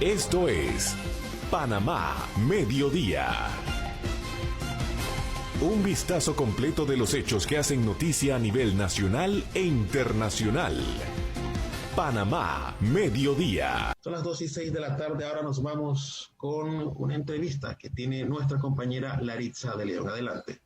Esto es Panamá Mediodía. Un vistazo completo de los hechos que hacen noticia a nivel nacional e internacional. Panamá Mediodía. Son las 2:06 de la tarde. Ahora nos vamos con una entrevista que tiene nuestra compañera Laritza de León. Adelante.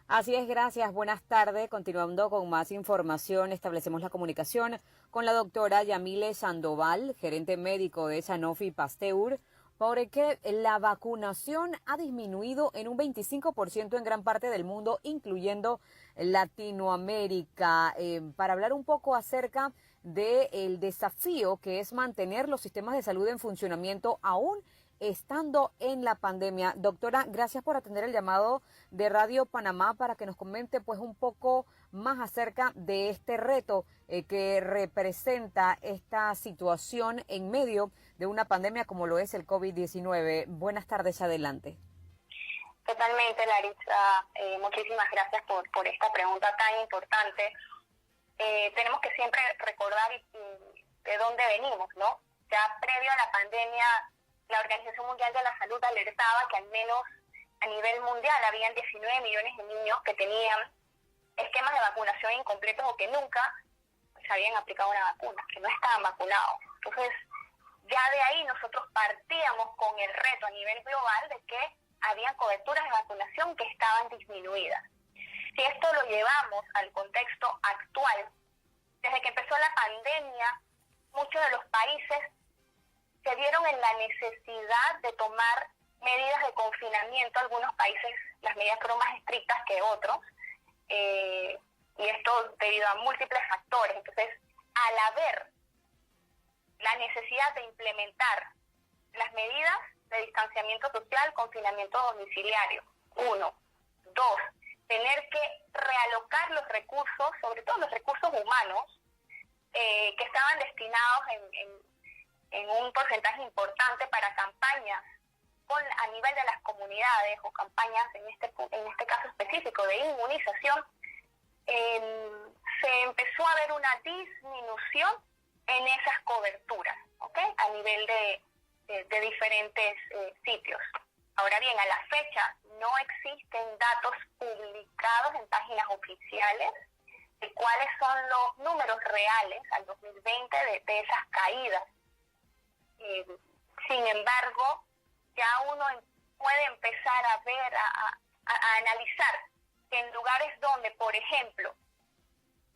Así es, gracias. Buenas tardes. Continuando con más información, establecemos la comunicación con la doctora Yamile Sandoval, gerente médico de Sanofi Pasteur, porque la vacunación ha disminuido en un 25% en gran parte del mundo, incluyendo Latinoamérica. Para hablar un poco acerca del desafío que es mantener los sistemas de salud en funcionamiento aún estando en la pandemia. Doctora, gracias por atender el llamado de Radio Panamá para que nos comente pues un poco más acerca de este reto que representa esta situación en medio de una pandemia como lo es el COVID-19. Buenas tardes, adelante. Totalmente, Laritza. Muchísimas gracias por esta pregunta tan importante. Tenemos que siempre recordar de dónde venimos, ¿no? Ya previo a la pandemia, la Organización Mundial de la Salud alertaba que al menos a nivel mundial habían 19 millones de niños que tenían esquemas de vacunación incompletos o que nunca se habían aplicado una vacuna, que no estaban vacunados. Entonces, ya de ahí nosotros partíamos con el reto a nivel global de que habían coberturas de vacunación que estaban disminuidas. Si esto lo llevamos al contexto actual, desde que empezó la pandemia, muchos de los países se vieron en la necesidad de tomar medidas de confinamiento. Algunos países las medidas fueron más estrictas que otros, y esto debido a múltiples factores. Entonces, al haber la necesidad de implementar las medidas de distanciamiento social, confinamiento domiciliario, 1. 2, tener que realocar los recursos, sobre todo los recursos humanos, que estaban destinados en un porcentaje importante para campañas a nivel de las comunidades o campañas en este caso específico de inmunización. Se empezó a ver una disminución en esas coberturas, ¿ok? A nivel de diferentes sitios. Ahora bien, a la fecha no existen datos publicados en páginas oficiales de cuáles son los números reales al 2020 de esas caídas. Sin embargo, ya uno puede empezar a ver, a analizar que en lugares donde, por ejemplo,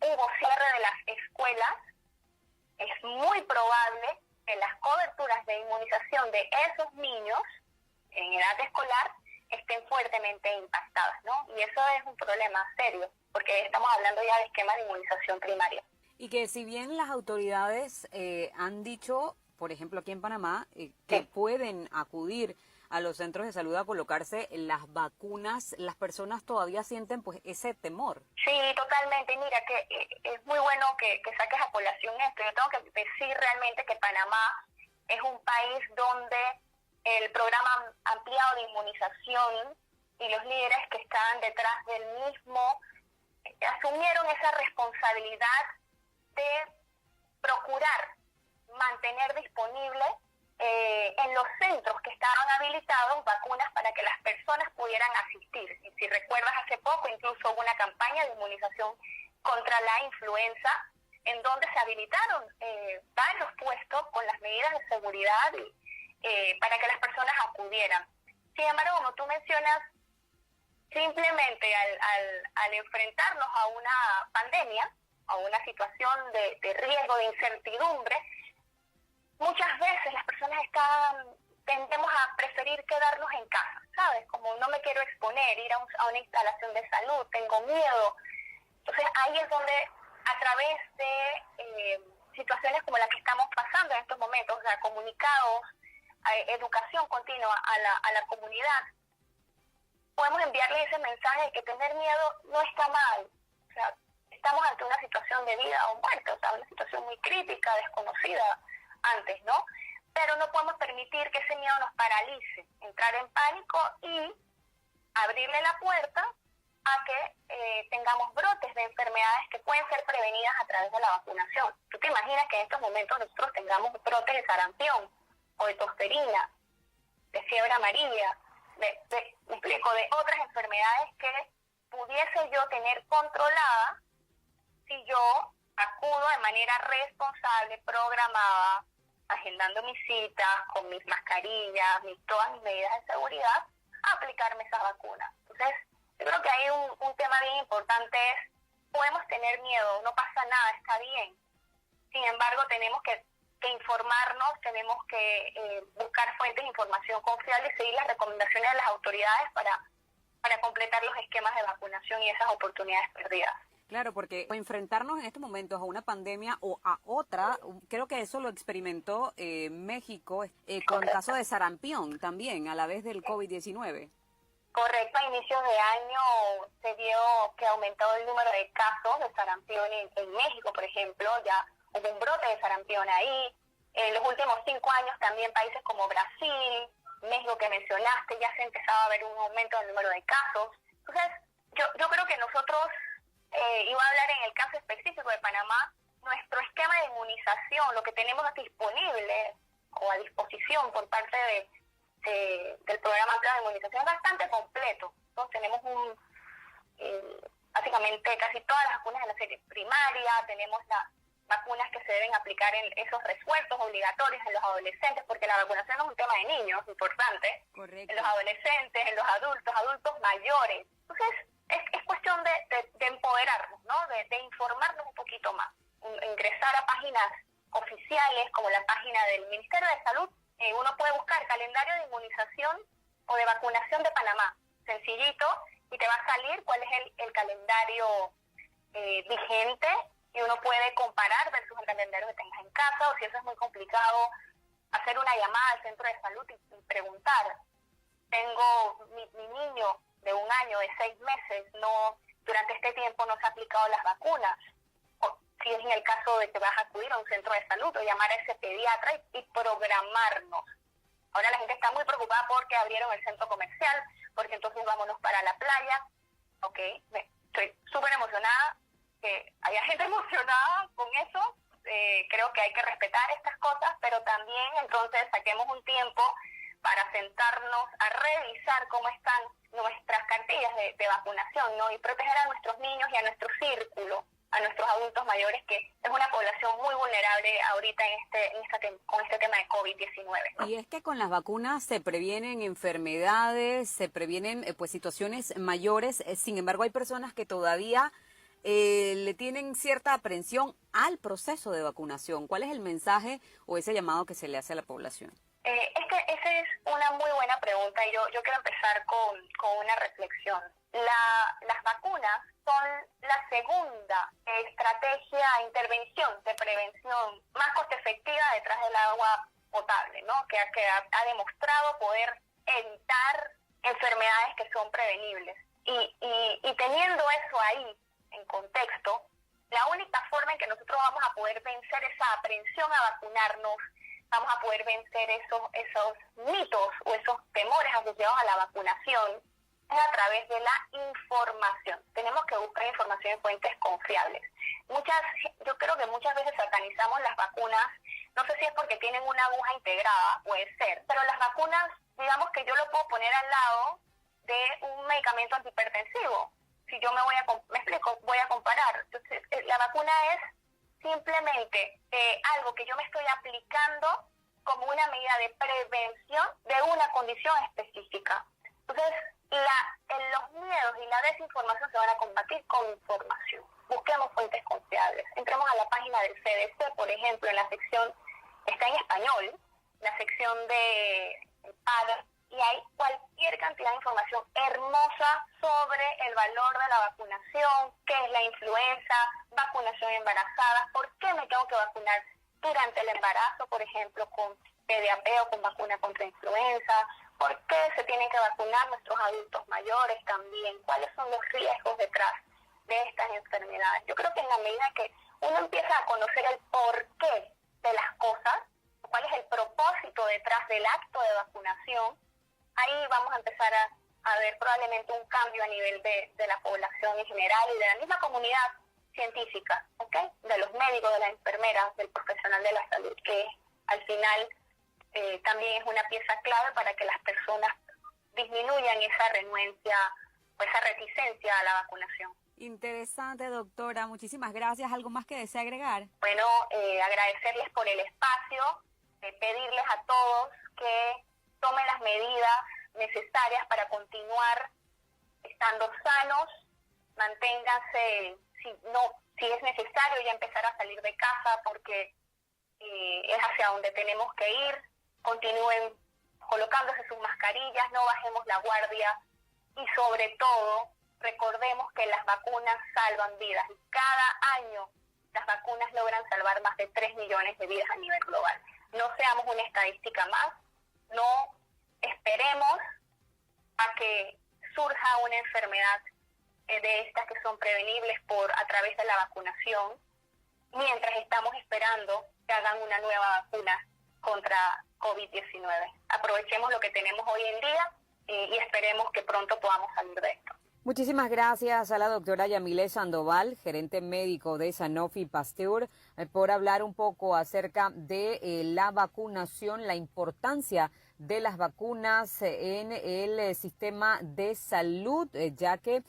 hubo cierre de las escuelas, es muy probable que las coberturas de inmunización de esos niños en edad escolar estén fuertemente impactadas, ¿no? Y eso es un problema serio, porque estamos hablando ya de esquemas de inmunización primaria. Y que si bien las autoridades han dicho, por ejemplo aquí en Panamá, que pueden acudir a los centros de salud a colocarse las vacunas, las personas todavía sienten pues ese temor. Sí, totalmente. Mira, que es muy bueno que saques a colación esto. Yo tengo que decir realmente que Panamá es un país donde el programa ampliado de inmunización y los líderes que estaban detrás del mismo asumieron esa responsabilidad de procurar mantener disponible en los centros que estaban habilitados vacunas para que las personas pudieran asistir. Y si recuerdas, hace poco incluso hubo una campaña de inmunización contra la influenza en donde se habilitaron varios puestos con las medidas de seguridad para que las personas acudieran. Sin embargo, como tú mencionas, simplemente al enfrentarnos a una pandemia, a una situación de riesgo, de incertidumbre, muchas veces las personas tendemos a preferir quedarnos en casa, ¿sabes? Como no me quiero exponer, ir a una instalación de salud, tengo miedo. Entonces ahí es donde a través de situaciones como las que estamos pasando en estos momentos, o sea, comunicados, educación continua a la comunidad, podemos enviarle ese mensaje de que tener miedo no está mal. O sea, estamos ante una situación de vida o muerte, o sea, una situación muy crítica, desconocida antes, ¿no? Pero no podemos permitir que ese miedo nos paralice, entrar en pánico y abrirle la puerta a que tengamos brotes de enfermedades que pueden ser prevenidas a través de la vacunación. ¿Tú te imaginas que en estos momentos nosotros tengamos brotes de sarampión o de tosferina, de fiebre amarilla, me explico, de otras enfermedades que pudiese yo tener controlada si yo acudo de manera responsable, programada, agendando mis citas, con mis mascarillas, todas mis medidas de seguridad, a aplicarme esas vacunas. Entonces, yo creo que hay un tema bien importante es, podemos tener miedo, no pasa nada, está bien. Sin embargo, tenemos que informarnos, tenemos que buscar fuentes de información confiable y seguir las recomendaciones de las autoridades para completar los esquemas de vacunación y esas oportunidades perdidas. Claro, porque enfrentarnos en estos momentos a una pandemia o a otra, creo que eso lo experimentó México con el caso de sarampión también, a la vez del COVID-19. Correcto, a inicios de año se vio que ha aumentado el número de casos de sarampión en México, por ejemplo, ya hubo un brote de sarampión ahí. En los últimos 5 años también países como Brasil, México que mencionaste, ya se empezaba a ver un aumento del número de casos. Entonces, yo creo que nosotros, iba a hablar en el caso específico de Panamá, nuestro esquema de inmunización, lo que tenemos disponible o a disposición por parte del programa de inmunización es bastante completo. Entonces tenemos básicamente casi todas las vacunas de la serie primaria, tenemos las vacunas que se deben aplicar en esos refuerzos obligatorios en los adolescentes, porque la vacunación no es un tema de niños, importante. Correcto. En los adolescentes, en los adultos mayores. Entonces, es cuestión de empoderarnos, ¿no? De informarnos un poquito más. Ingresar a páginas oficiales, como la página del Ministerio de Salud, uno puede buscar calendario de inmunización o de vacunación de Panamá, sencillito, y te va a salir cuál es el calendario vigente, y uno puede comparar versus el calendario que tengas en casa, o si eso es muy complicado, hacer una llamada al centro de salud y preguntar. Tengo mi niño de 1 año, de 6 meses, durante este tiempo no se ha aplicado las vacunas. O si es en el caso de que vas a acudir a un centro de salud o llamar a ese pediatra y programarnos. Ahora la gente está muy preocupada porque abrieron el centro comercial, porque entonces vámonos para la playa. Ok, estoy súper emocionada, que haya gente emocionada con eso. Creo que hay que respetar estas cosas, pero también entonces saquemos un tiempo para sentarnos a revisar cómo están nuestras cartillas de vacunación, ¿no? Y proteger a nuestros niños y a nuestro círculo, a nuestros adultos mayores, que es una población muy vulnerable ahorita con este tema de COVID-19, ¿no? Y es que con las vacunas se previenen enfermedades, se previenen pues situaciones mayores, sin embargo hay personas que todavía le tienen cierta aprensión al proceso de vacunación. ¿Cuál es el mensaje o ese llamado que se le hace a la población? Esa es una muy buena pregunta y yo quiero empezar con una reflexión. Las vacunas son la segunda estrategia, intervención de prevención más coste efectiva detrás del agua potable, ¿no? Que ha demostrado poder evitar enfermedades que son prevenibles. Y teniendo eso ahí en contexto, la única forma en que nosotros vamos a poder vencer esa aprensión a vacunarnos, vamos a poder vencer esos mitos o esos temores asociados a la vacunación, es a través de la información. Tenemos que buscar información en fuentes confiables. Yo creo que muchas veces satanizamos las vacunas, no sé si es porque tienen una aguja integrada, puede ser, pero las vacunas, digamos que yo lo puedo poner al lado de un medicamento antihipertensivo. Si yo voy a comparar. Entonces, la vacuna es simplemente algo que yo me estoy aplicando como una medida de prevención de una condición específica. Entonces, los miedos y la desinformación se van a combatir con información. Busquemos fuentes confiables. Entremos a la página del CDC, por ejemplo, en la sección, está en español, la sección de PAD, y hay cualquier cantidad de información hermosa sobre el valor de la vacunación, qué es la influenza, vacunación embarazada, por qué me tengo que vacunar durante el embarazo, por ejemplo, con PDAP o con vacuna contra influenza, por qué se tienen que vacunar nuestros adultos mayores también, cuáles son los riesgos detrás de estas enfermedades. Yo creo que en la medida que uno empieza a conocer el porqué de las cosas, cuál es el propósito detrás del acto de vacunación, ahí vamos a empezar a ver probablemente un cambio a nivel de la población en general y de la misma comunidad científica, ¿ok? De los médicos, de las enfermeras, del profesional de la salud, que al final también es una pieza clave para que las personas disminuyan esa renuencia o esa reticencia a la vacunación. Interesante, doctora. Muchísimas gracias. ¿Algo más que desea agregar? Bueno, agradecerles por el espacio, pedirles a todos que tomen las medidas necesarias para continuar estando sanos, manténganse, si es necesario ya empezar a salir de casa porque es hacia donde tenemos que ir, continúen colocándose sus mascarillas, no bajemos la guardia y sobre todo recordemos que las vacunas salvan vidas y cada año las vacunas logran salvar más de 3 millones de vidas a nivel global. No seamos una estadística más, no esperemos a que surja una enfermedad de estas que son prevenibles a través de la vacunación, mientras estamos esperando que hagan una nueva vacuna contra COVID-19. Aprovechemos lo que tenemos hoy en día y esperemos que pronto podamos salir de esto. Muchísimas gracias a la doctora Yamile Sandoval, gerente médico de Sanofi Pasteur, por hablar un poco acerca de la vacunación, la importancia de las vacunas en el sistema de salud, ya que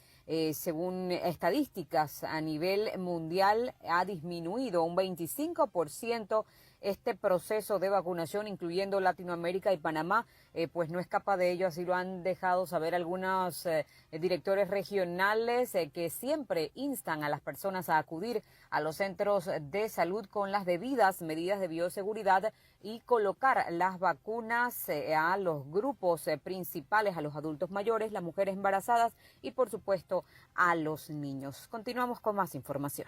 según estadísticas a nivel mundial ha disminuido un 25% este proceso de vacunación, incluyendo Latinoamérica y Panamá, pues no escapa de ello, así lo han dejado saber algunos directores regionales que siempre instan a las personas a acudir a los centros de salud con las debidas medidas de bioseguridad y colocar las vacunas a los grupos principales, a los adultos mayores, las mujeres embarazadas y por supuesto a los niños. Continuamos con más información.